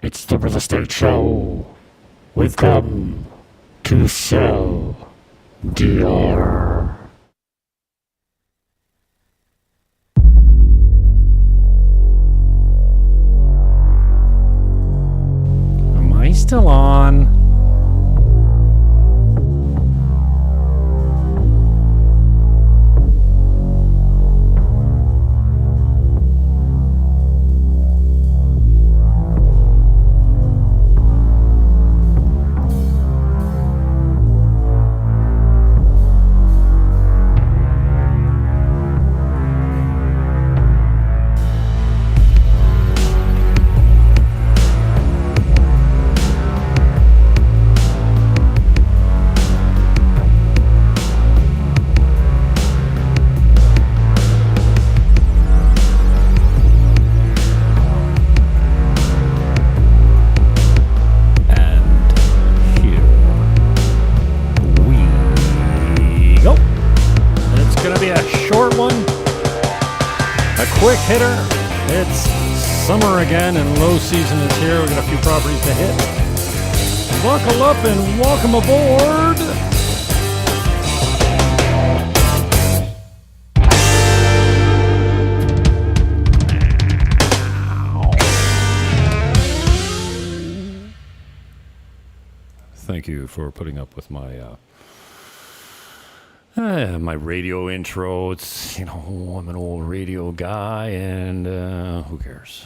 It's the real estate show. We've come to sell DR. Am I still on? Quick hitter. It's summer again and low season is here. We've got a few properties to hit. Buckle up and welcome aboard. Thank you for putting up with my my radio intro. It's, I'm an old radio guy, and who cares?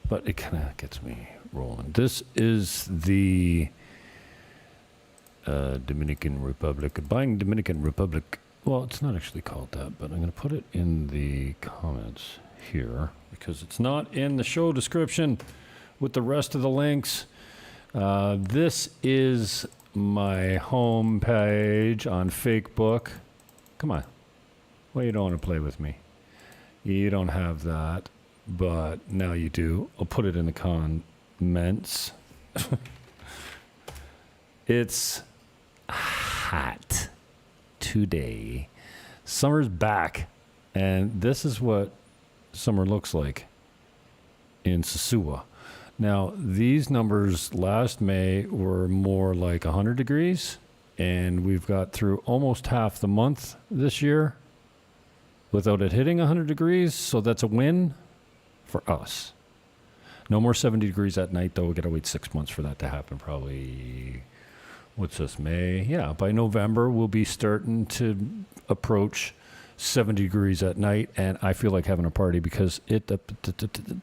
But it kind of gets me rolling. This is the Dominican Republic. Buying Dominican Republic. Well, it's not actually called that, but I'm going to put it in the comments here because it's not in the show description with the rest of the links. This is my home page on Facebook. Come on. Well, you don't want to play with me. You don't have that, but now you do. I'll put it in the comments. It's hot today. Summer's back, and this is what summer looks like in Sosua. Now, these numbers last May were more like 100 degrees, and we've got through almost half the month this year without it hitting 100 degrees, so that's a win for us. No more 70 degrees at night, though. We got to wait 6 months for that to happen, probably. What's this, May? Yeah, by November, we'll be starting to approach 70 degrees at night, and I feel like having a party because the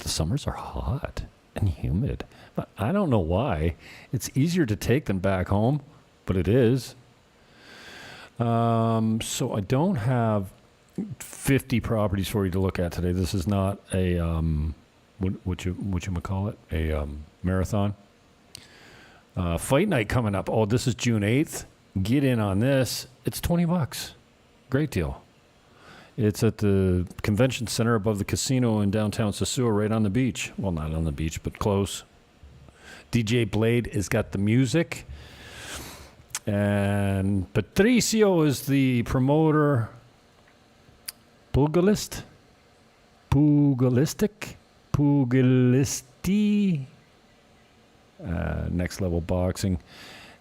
summers are hot and humid. But I don't know why. It's easier to take than back home, but it is. So I don't have 50 properties for you to look at today. This is not a what you call it, a marathon. Fight night coming up. Oh, this is June 8th. Get in on this. It's $20. Great deal. It's at the convention center above the casino in downtown Sosua, right on the beach. Well, not on the beach, but close. DJ Blade has got the music. And Patricio is the promoter. Pugilisti. Next Level Boxing.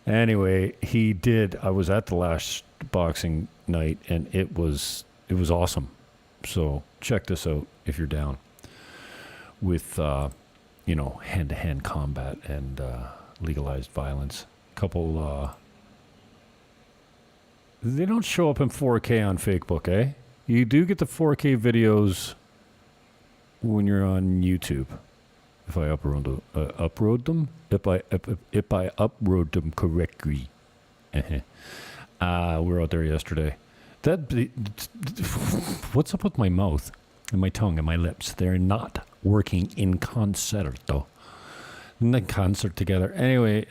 Anyway, I was at the last boxing night, and it was awesome. So check this out if you're down with, hand-to-hand combat and legalized violence. Couple, they don't show up in 4K on Facebook, eh? You do get the 4K videos when you're on YouTube. If I upload them correctly. We were out there yesterday. What's up with my mouth and my tongue and my lips? They're not working in concerto. In the concert together. Anyway,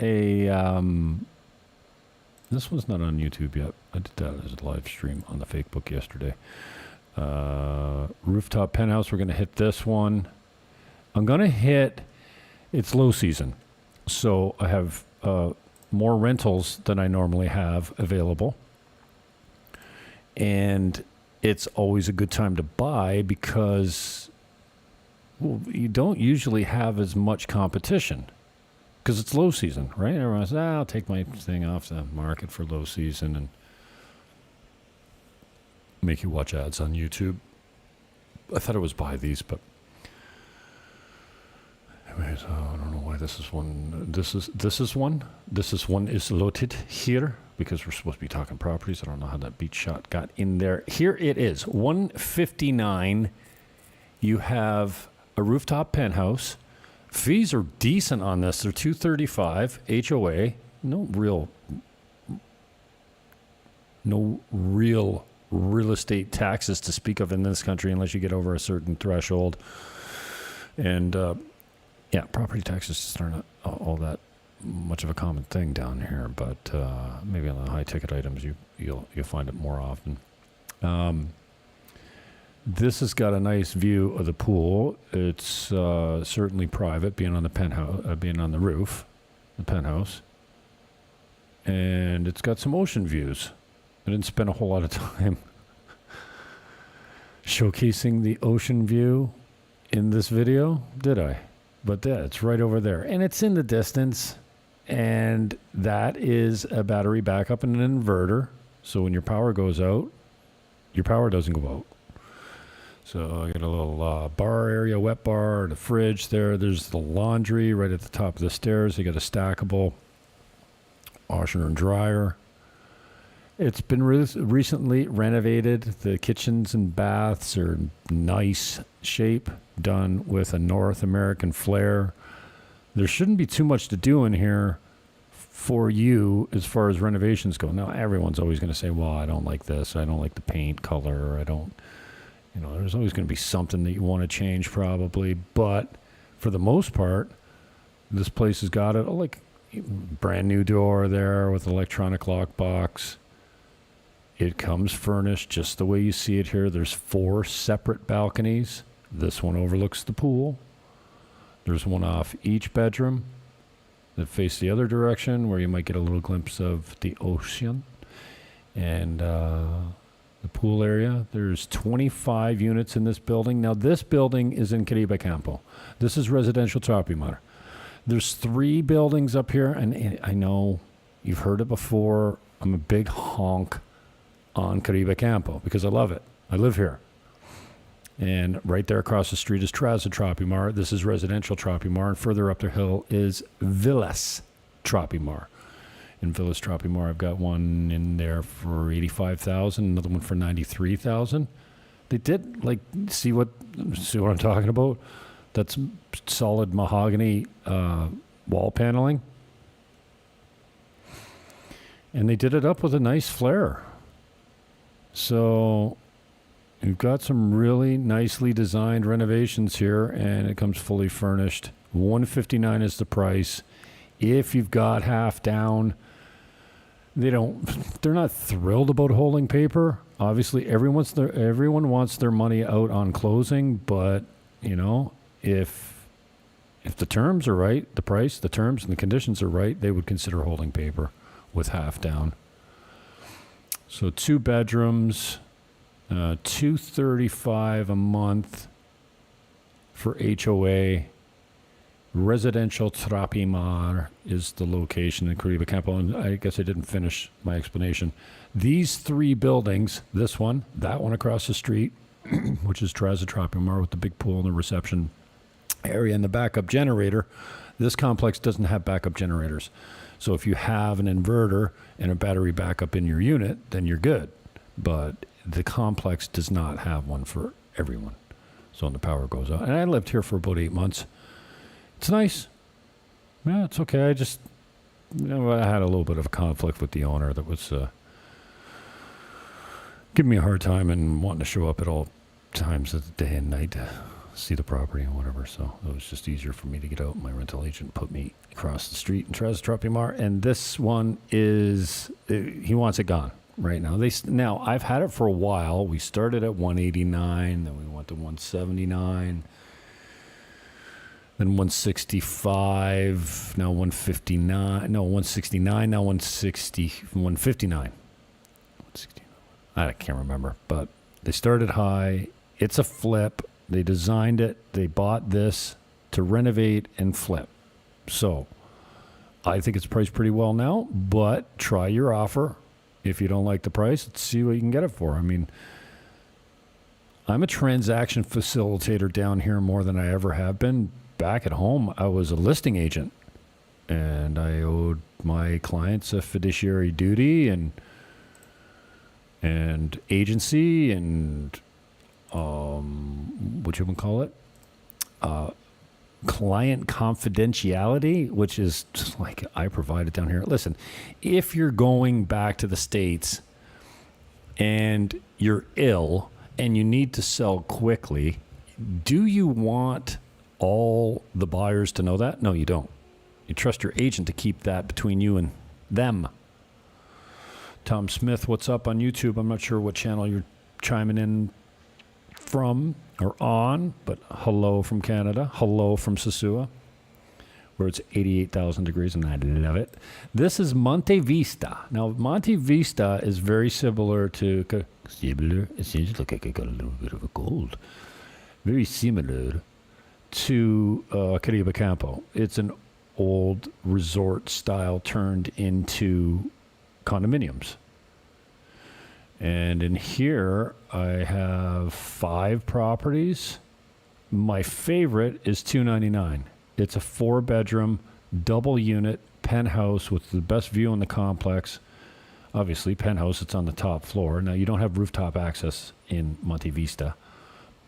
this one's not on YouTube yet. I did that as a live stream on the Facebook yesterday. Rooftop penthouse. We're going to hit this one. I'm going to hit. It's low season, so I have more rentals than I normally have available. And it's always a good time to buy because Well, you don't usually have as much competition because it's low season, right? Everyone says, I'll take my thing off the market for low season and make you watch ads on YouTube. I thought it was buy these, but anyways, I don't know why this is one. This is one is loaded here because we're supposed to be talking properties. I don't know how that beat shot got in there. Here it is, 159. You have a rooftop penthouse. Fees are decent on this. They're $235 HOA. No real real estate taxes to speak of in this country unless you get over a certain threshold. And property taxes just aren't all that much of a common thing down here. But maybe on the high ticket items you'll find it more often. This has got a nice view of the pool. It's certainly private, being on the penthouse, being on the roof, the penthouse, and it's got some ocean views. I didn't spend a whole lot of time showcasing the ocean view in this video, did I? But it's right over there, and it's in the distance, and that is a battery backup and an inverter. So when your power goes out, your power doesn't go out. So I got a little bar area, wet bar, the fridge there. There's the laundry right at the top of the stairs. You got a stackable washer and dryer. It's been recently renovated. The kitchens and baths are nice shape, done with a North American flair. There shouldn't be too much to do in here for you as far as renovations go. Now, everyone's always going to say, well, I don't like this. I don't like the paint color. Or I don't... there's always going to be something that you want to change probably. But for the most part, this place has got it like brand new door there with electronic lockbox. It comes furnished just the way you see it here. There's 4 separate balconies. This one overlooks the pool. There's one off each bedroom that face the other direction where you might get a little glimpse of the ocean. And the pool area. There's 25 units in this building. Now, this building is in Campo. This is residential Tropimar. There's 3 buildings up here, and I know you've heard it before. I'm a big honk on Campo because I love it. I live here. And right there across the street is Traza Tropimar. This is residential Tropimar, and further up the hill is Villas Tropimar. In Villas Tropimar, I've got one in there for $85,000, another one for $93,000. They did see what I'm talking about? That's solid mahogany wall paneling, and they did it up with a nice flare. So you've got some really nicely designed renovations here, and it comes fully furnished. $159 is the price. If you've got half down, they're not thrilled about holding paper. Obviously, everyone wants their money out on closing, but if the terms are right, the price, the terms, and the conditions are right, they would consider holding paper with half down. So 2 bedrooms, $235 a month for HOA. Residential Tropimar is the location in Campo, and I guess I didn't finish my explanation. These 3 buildings, this one, that one across the street, which is Traza Tropimar with the big pool and the reception area and the backup generator. This complex doesn't have backup generators. So if you have an inverter and a battery backup in your unit, then you're good. But the complex does not have one for everyone. So when the power goes out. And I lived here for about 8 months. It's nice. Yeah, it's okay. I just, I had a little bit of a conflict with the owner that was giving me a hard time and wanting to show up at all times of the day and night to see the property and whatever. So it was just easier for me to get out. My rental agent put me across the street in Traza Tropimar, and this one is, he wants it gone right now. Now, I've had it for a while. We started at 189, then we went to 179. Then 165, now 159, no, 169, now 159. I can't remember, but they started high. It's a flip. They designed it. They bought this to renovate and flip. So I think it's priced pretty well now, but try your offer. If you don't like the price, let's see what you can get it for. I mean, I'm a transaction facilitator down here more than I ever have been. Back at home, I was a listing agent, and I owed my clients a fiduciary duty and agency and what you would call it, client confidentiality, which is just like I provide it down here. Listen, if you're going back to the States and you're ill and you need to sell quickly, do you want all the buyers to know that? No, you don't. You trust your agent to keep that between you and them. Tom Smith, what's up on YouTube? I'm not sure what channel you're chiming in from or on, but hello from Canada. Hello from Sosua, where it's 88,000 degrees, and I love it. This is Monte Vista. Now, Monte Vista is very similar to... It seems like I got a little bit of a cold. Very similar to Caribe Campo. It's an old resort style turned into condominiums. And in here, I have 5 properties. My favorite is 299. It's a 4-bedroom, double unit penthouse with the best view on the complex. Obviously, penthouse, it's on the top floor. Now, you don't have rooftop access in Monte Vista,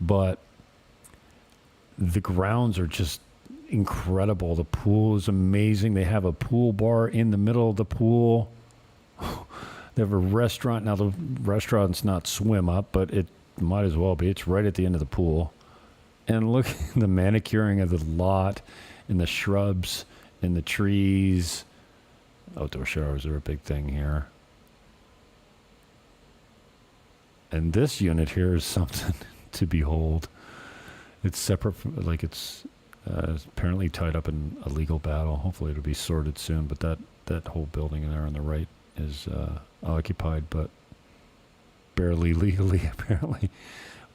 but the grounds are just incredible. The pool is amazing. They have a pool bar in the middle of the pool. They have a restaurant. Now, the restaurant's not swim up, but it might as well be. It's right at the end of the pool. And look at the manicuring of the lot and the shrubs and the trees. Outdoor showers are a big thing here. And this unit here is something to behold. It's separate from, like, it's apparently tied up in a legal battle. Hopefully it'll be sorted soon. But that whole building there on the right is occupied, but barely legally, apparently.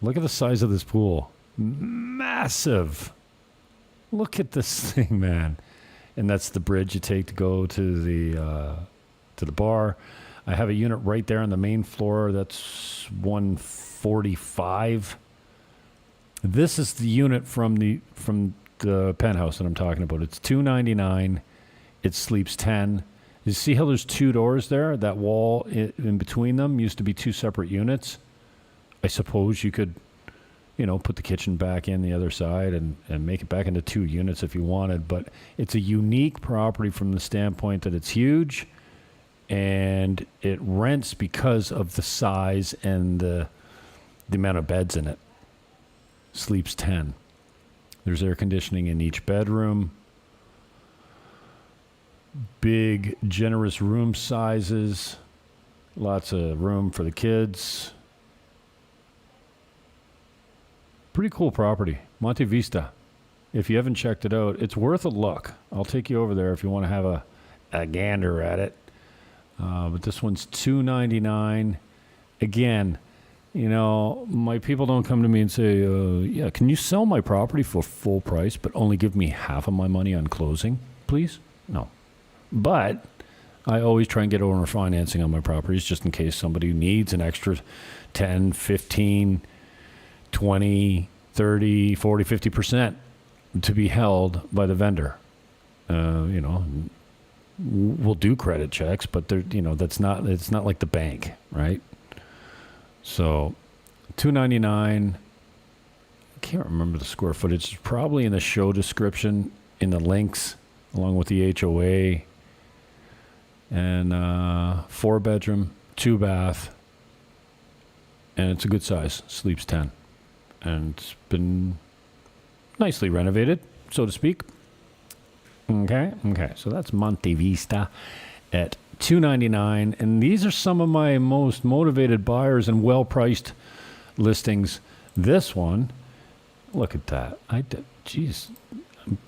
Look at the size of this pool. Massive. Look at this thing, man. And that's the bridge you take to go to the bar. I have a unit right there on the main floor. That's 145. This is the unit from the penthouse that I'm talking about. It's $299. It sleeps 10. You see how there's 2 doors there? That wall in between them used to be 2 separate units. I suppose you could, put the kitchen back in the other side and make it back into 2 units if you wanted. But it's a unique property from the standpoint that it's huge, and it rents because of the size and the amount of beds in it. Sleeps 10. There's air conditioning in each bedroom. Big, generous room sizes. Lots of room for the kids. Pretty cool property. Monte Vista. If you haven't checked it out, it's worth a look. I'll take you over there if you want to have a gander at it. But this one's $299. Again, my people don't come to me and say, yeah, can you sell my property for full price, but only give me half of my money on closing, please? No. But I always try and get owner financing on my properties just in case somebody needs an extra 10, 15, 20, 30, 40, 50% to be held by the vendor. We'll do credit checks, but it's not like the bank, right? So $299. I can't remember the square footage. It's probably in the show description, in the links, along with the HOA. And 4-bedroom, 2-bath, and it's a good size. Sleeps 10, and it's been nicely renovated, so to speak. Okay. So that's Monte Vista at $299, and these are some of my most motivated buyers and well-priced listings. This one, look at that. I'm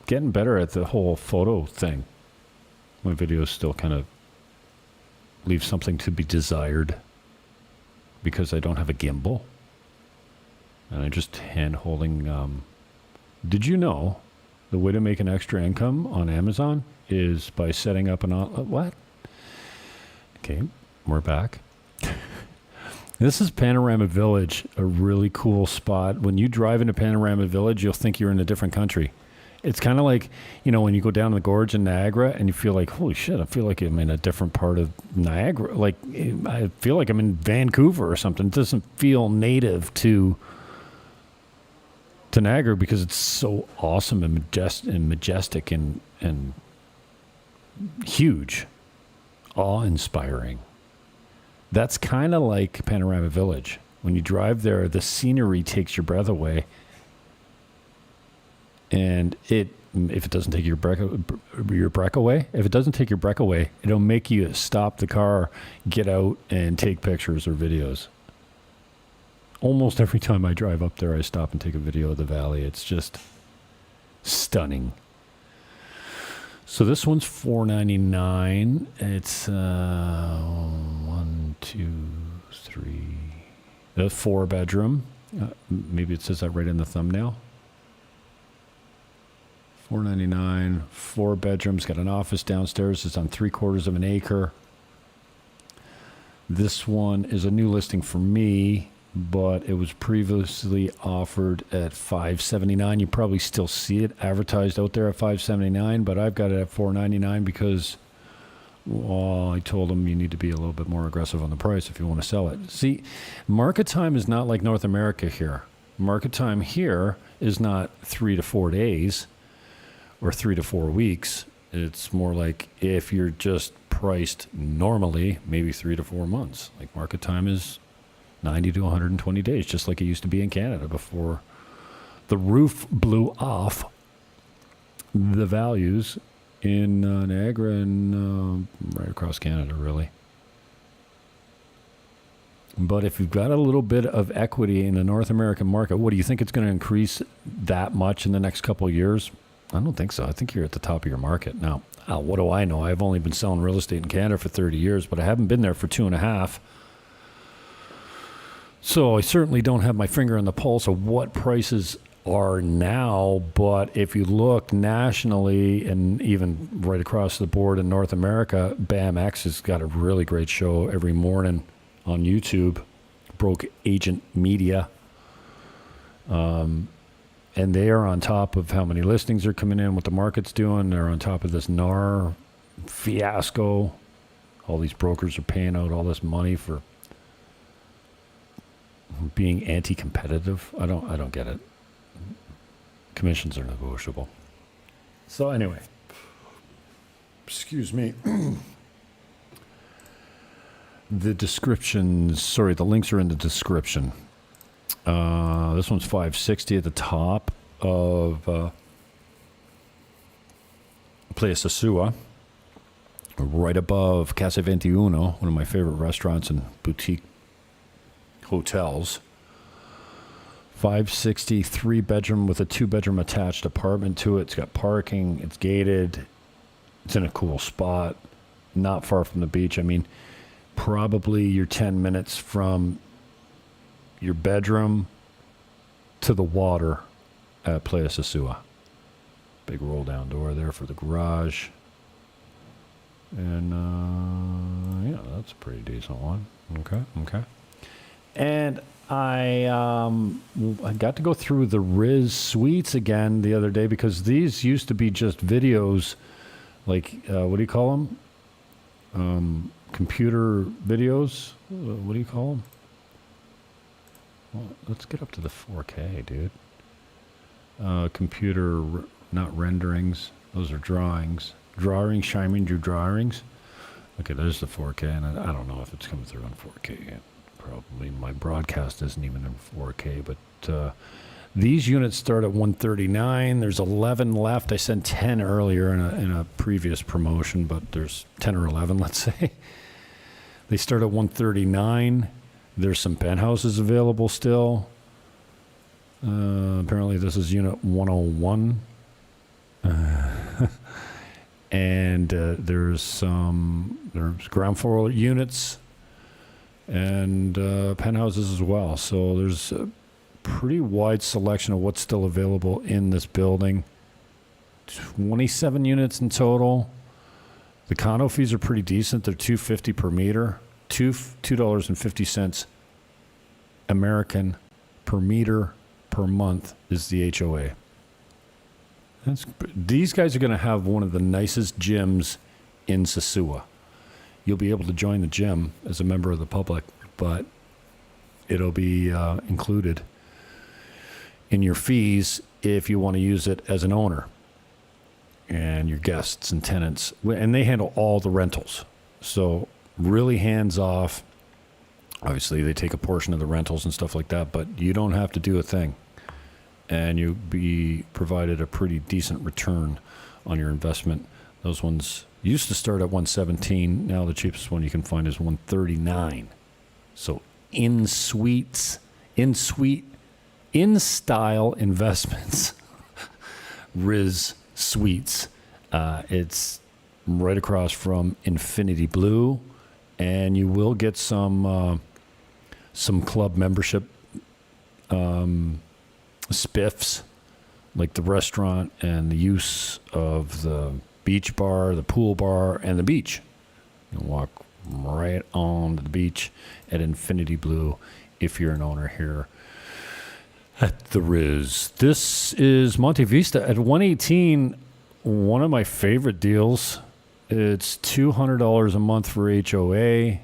getting better at the whole photo thing. My videos still kind of leave something to be desired because I don't have a gimbal. And I just hand holding. Did you know the way to make an extra income on Amazon is by setting up what? Okay, we're back. This is Panorama Village, a really cool spot. When you drive into Panorama Village, you'll think you're in a different country. It's kind of like, when you go down the gorge in Niagara and you feel like, holy shit, I feel like I'm in a different part of Niagara. Like, I feel like I'm in Vancouver or something. It doesn't feel native to Niagara because it's so awesome and majestic and huge, awe-inspiring. That's kind of like Panorama Village. When you drive there, the scenery takes your breath away. And if it doesn't take your breath away, it'll make you stop the car, get out, and take pictures or videos. Almost every time I drive up there, I stop and take a video of the valley. It's just stunning. So this one's $4.99. It's 1, 2, 3, a 4-bedroom. Maybe it says that right in the thumbnail. $4.99, 4 bedrooms, got an office downstairs. It's on 3/4 of an acre. This one is a new listing for me, but it was previously offered at $579. You probably still see it advertised out there at $579, but I've got it at $4.99 because, I told them you need to be a little bit more aggressive on the price if you want to sell it. See, market time is not like North America here. Market time here is not 3 to 4 days. Or 3 to 4 weeks. It's more like if you're just priced normally, maybe 3 to 4 months. Like market time is 90 to 120 days, just like it used to be in Canada before the roof blew off the values in Niagara and right across Canada, really. But if you've got a little bit of equity in the North American market, what do you think it's going to increase that much in the next couple of years? I don't think so. I think you're at the top of your market. Now, what do I know? I've only been selling real estate in Canada for 30 years, but I haven't been there for 2.5. So I certainly don't have my finger on the pulse of what prices are now. But if you look nationally and even right across the board in North America, BAMX has got a really great show every morning on YouTube, Broke Agent Media. And they are on top of how many listings are coming in, what the market's doing. They're on top of this NAR fiasco. All these brokers are paying out all this money for being anti-competitive. I don't get it. Commissions are negotiable. So anyway, excuse me. The links are in the description. This one's $560 at the top of Playa Sosua, right above Casa 21, one of my favorite restaurants and boutique hotels. $560, 3-bedroom with a 2-bedroom attached apartment to it. It's got parking. It's gated. It's in a cool spot, not far from the beach. I mean, probably you're 10 minutes from your bedroom to the water at Playa Sosua. Big roll down door there for the garage. And that's a pretty decent one. Okay. And I got to go through the Rizz Suites again the other day because these used to be just videos, like what do you call them? Computer videos. What do you call them? Well, let's get up to the 4K, dude. Computer, not renderings. Those are drawings. Drawings. Okay, there's the 4K, and I don't know if it's coming through on 4K yet. Probably my broadcast isn't even in 4K, but these units start at $139. There's 11 left. I sent 10 earlier in a previous promotion, but there's 10 or 11, let's say. They start at $139. There's some penthouses available still. Apparently this is unit 101. And there's ground floor units and penthouses as well. So there's pretty wide selection of what's still available in this building. 27 units in total. The condo fees are pretty decent. They're $2.50 per meter. $2.50 American per meter per month is the HOA. These guys are going to have one of the nicest gyms in Sosua. You'll be able to join the gym as a member of the public, but it'll be included in your fees if you want to use it as an owner and your guests and tenants. And they handle all the rentals. So really hands off. Obviously, they take a portion of the rentals and stuff like that, but you don't have to do a thing. And you'll be provided a pretty decent return on your investment. Those ones used to start at $117. Now the cheapest one you can find is $139. So in-suite in-style investments. Rizz Suites. It's right across from Infinity Blue, and you will get some club membership spiffs, like the restaurant and the use of the beach bar, the pool bar, and the beach. You can walk right on to the beach at Infinity Blue if you're an owner here at the Rizz. This is Monte Vista at 118. One of my favorite deals. It's $200 a month for HOA.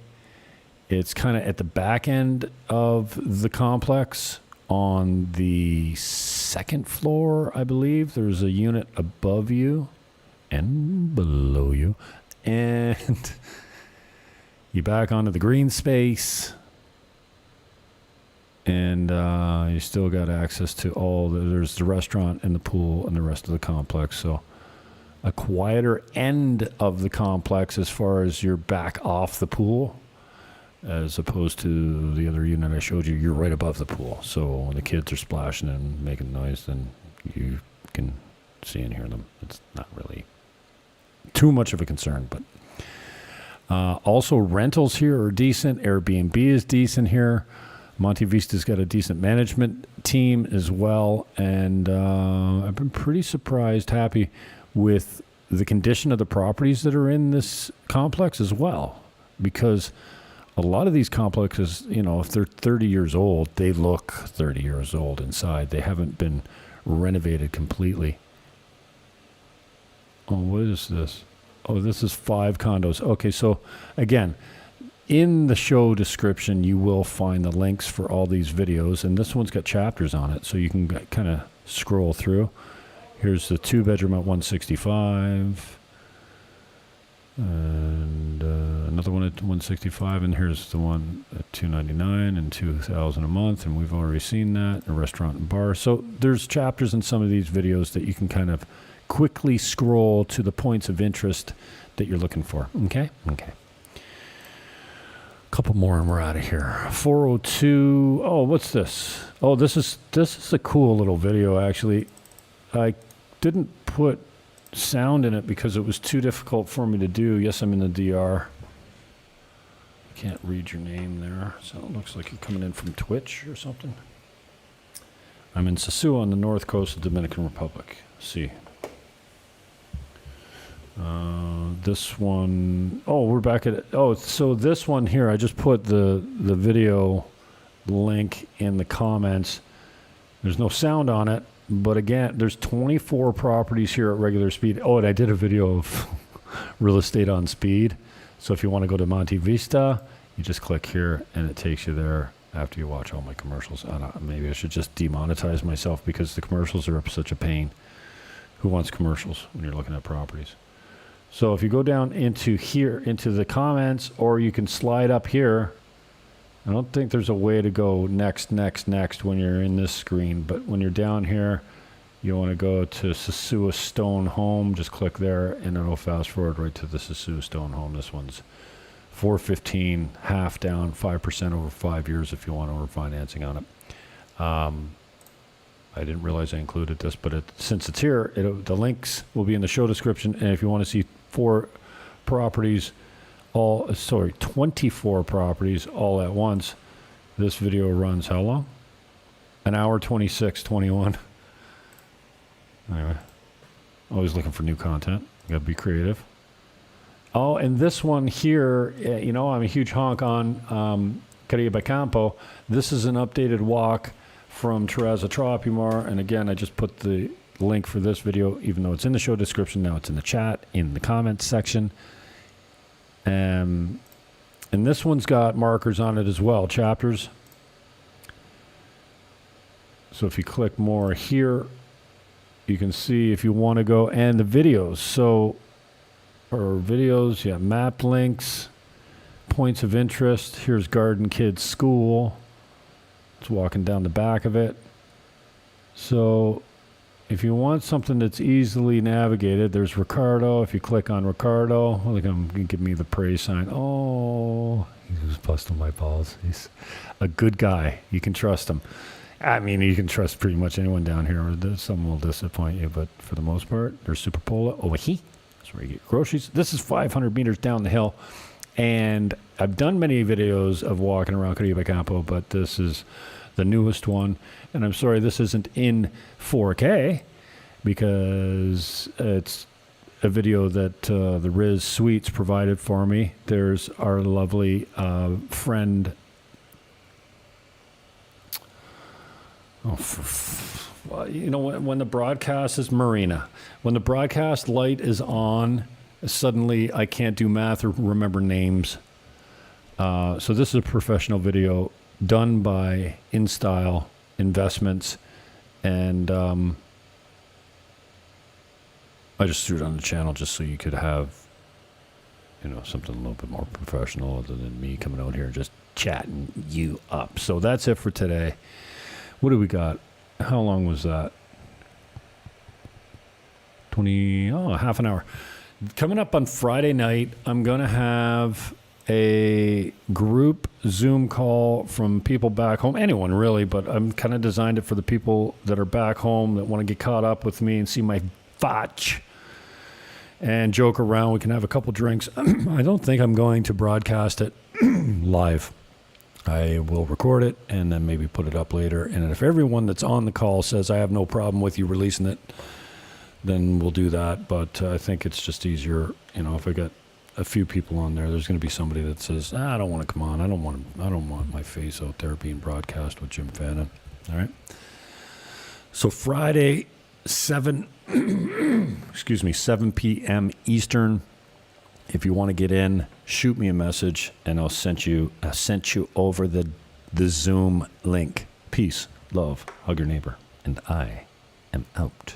It's kind of at the back end of the complex on the second floor, I believe. There's a unit above you and below you. And you back onto the green space. And you still got access to there's the restaurant and the pool and the rest of the complex. So a quieter end of the complex as far as you're back off the pool, as opposed to the other unit I showed you. You're right above the pool. So when the kids are splashing and making noise, then you can see and hear them. It's not really too much of a concern. But also rentals here are decent. Airbnb is decent here. Monte Vista's got a decent management team as well. And I've been pretty surprised, happy with the condition of the properties that are in this complex as well. Because a lot of these complexes, if they're 30 years old, they look 30 years old inside. They haven't been renovated completely. Oh, what is this? Oh, this is 5 condos. Okay, so again, in the show description, you will find the links for all these videos, and this one's got chapters on it, so you can kind of scroll through. Here's the 2-bedroom at 165, and another one at 165, and here's the one at 299 and 2,000 a month, and we've already seen that. A restaurant and bar. So there's chapters in some of these videos that you can kind of quickly scroll to the points of interest that you're looking for. Okay. Couple more and we're out of here. 402. Oh, what's this? Oh, this is a cool little video, actually. I didn't put sound in it because it was too difficult for me to do. Yes, I'm in the DR. I can't read your name there, so it looks like you're coming in from Twitch or something. I'm in Sosua on the north coast of the Dominican Republic. See. This one, we're back at it. Oh, so this one here, I just put the video link in the comments. There's no sound on it, but again, there's 24 properties here at regular speed. Oh, and I did a video of real estate on speed. So if you want to go to Monte Vista, you just click here and it takes you there after you watch all my commercials. Maybe I should just demonetize myself because the commercials are such a pain. Who wants commercials when you're looking at properties? So if you go down into here, into the comments, or you can slide up here. I don't think there's a way to go next when you're in this screen, but when you're down here, you want to go to Sosua Stone Home. Just click there, and it'll fast forward right to the Sosua Stone Home. This one's $415, half down, 5% over 5 years if you want over financing on it. I didn't realize I included this, but since it's here, the links will be in the show description. And if you want to see 24 properties all at once, this video runs how long? An hour 26:21. Anyway, always looking for new content. Got to be creative. Oh, and this one here, I'm a huge honk on Campo. This is an updated walk from Terrazza Tropimar. And again, I just put the link for this video, even though it's in the show description. Now it's in the chat, in the comments section. And this one's got markers on it as well, chapters. So if you click more here, you can see if you want to go, and the videos. So, or videos, yeah, map links, points of interest. Here's Garden Kids School. It's walking down the back of it. So if you want something that's easily navigated, there's Ricardo. If you click on Ricardo, look, I'm going to give me the praise sign. Oh, he was busting my balls. He's a good guy. You can trust him. I mean, you can trust pretty much anyone down here. Some will disappoint you, but for the most part, there's Superpola. Oh, that's where you get groceries. This is 500 meters down the hill, and I've done many videos of walking around Campo, but this is the newest one. And I'm sorry this isn't in 4K because it's a video that the Rizz Suites provided for me. There's our lovely friend. Well, when the broadcast is Marina, when the broadcast light is on, suddenly I can't do math or remember names. So this is a professional video done by InStyle Investments, and I just threw it on the channel just so you could have, something a little bit more professional other than me coming out here and just chatting you up. So that's it for today. What do we got? How long was that? Half an hour. Coming up on Friday night, I'm going to have a group Zoom call from people back home. Anyone really, but I'm kind of designed it for the people that are back home that want to get caught up with me and see my fotch and joke around. We can have a couple drinks. I don't think I'm going to broadcast it live. I will record it and then maybe put it up later. And if everyone that's on the call says I have no problem with you releasing it, then we'll do that. But I think it's just easier, if I got a few people on there, there's going to be somebody that says, I don't want to come on. I don't want my face out there being broadcast with Jim Fannin. All right. So Friday, 7 p.m. Eastern. If you want to get in, shoot me a message, and I sent you over the Zoom link. Peace, love, hug your neighbor, and I am out.